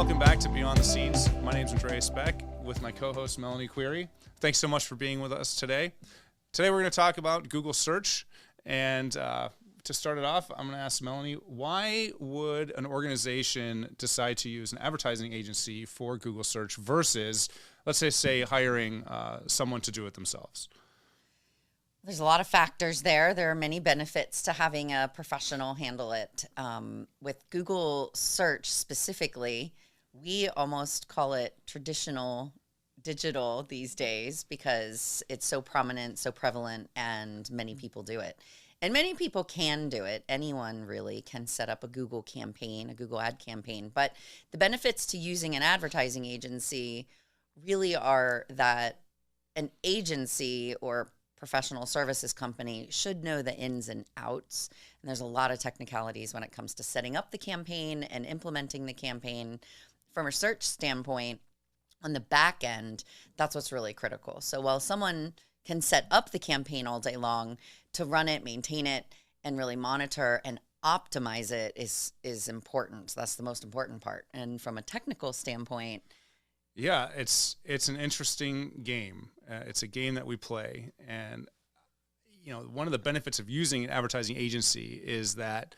welcome back to Beyond the Scenes. My name's Andreas Beck with my co-host Melanie Querry. Thanks so much for being with us today. Today we're going to talk about Google search, and to start it off, I'm going to ask Melanie, why would an organization decide to use an advertising agency for Google search versus, let's say hiring someone to do it themselves? There's a lot of factors there. There are many benefits to having a professional handle it. With Google search specifically, we almost call it traditional digital these days because it's so prominent, so prevalent, and many people do it. And many people can do it. Anyone really can set up a Google campaign, a Google ad campaign. But the benefits to using an advertising agency really are that an agency or professional services company should know the ins and outs. And there's a lot of technicalities when it comes to setting up the campaign and implementing the campaign. From a search standpoint, on the back end, that's what's really critical. So while someone can set up the campaign all day long, to run it, maintain it, and really monitor and optimize it is important. So that's the most important part. And from a technical standpoint, yeah, it's an interesting game. It's a game that we play, and one of the benefits of using an advertising agency is that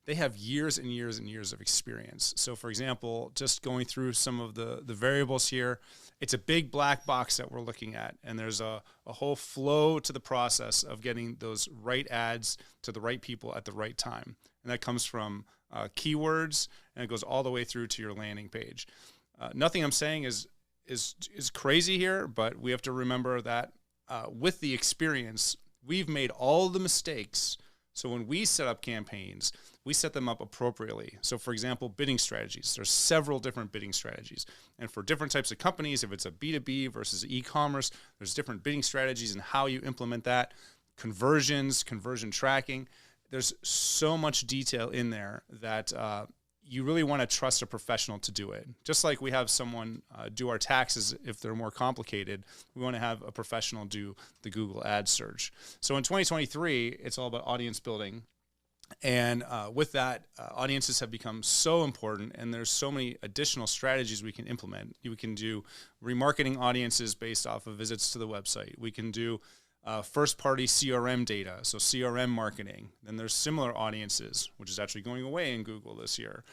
they have years and years and years of experience. So, for example, just going through some of the variables here, it's a big black box that we're looking at, and there's a whole flow to the process of getting those right ads to the right people at the right time, and that comes from keywords, and it goes all the way through to your landing page. Nothing I'm saying is crazy here, but we have to remember that with the experience, we've made all the mistakes. So when we set up campaigns, we set them up appropriately. So for example, bidding strategies. There's several different bidding strategies. And for different types of companies, if it's a B2B versus e-commerce, there's different bidding strategies and how you implement that. Conversions, conversion tracking. There's so much detail in there that you really want to trust a professional to do it. Just like we have someone do our taxes if they're more complicated, we want to have a professional do the Google ad search. So in 2023, it's all about audience building. And with that, audiences have become so important, and there's so many additional strategies we can implement. We can do remarketing audiences based off of visits to the website. We can do first-party CRM data, so CRM marketing. Then there's similar audiences, which is actually going away in Google this year.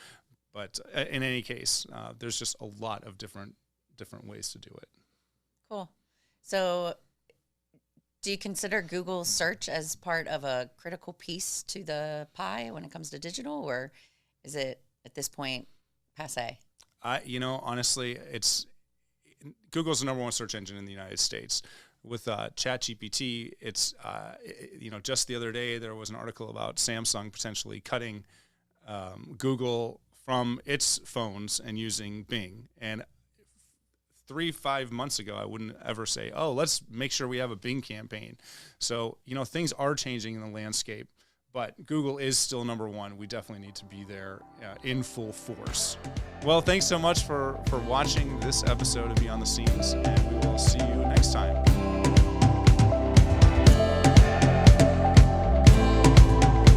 But in any case, there's just a lot of different ways to do it. Cool. So do you consider Google search as part of a critical piece to the pie when it comes to digital, or is it at this point passé? Honestly, Google's the number one search engine in the United States. With ChatGPT, it's, just the other day, there was an article about Samsung potentially cutting Google from its phones and using Bing. And 3-5 months ago, I wouldn't ever say, oh, let's make sure we have a Bing campaign. So, things are changing in the landscape, but Google is still number one. We definitely need to be there in full force. Well, thanks so much for watching this episode of Beyond the Scenes, and we will see you next time.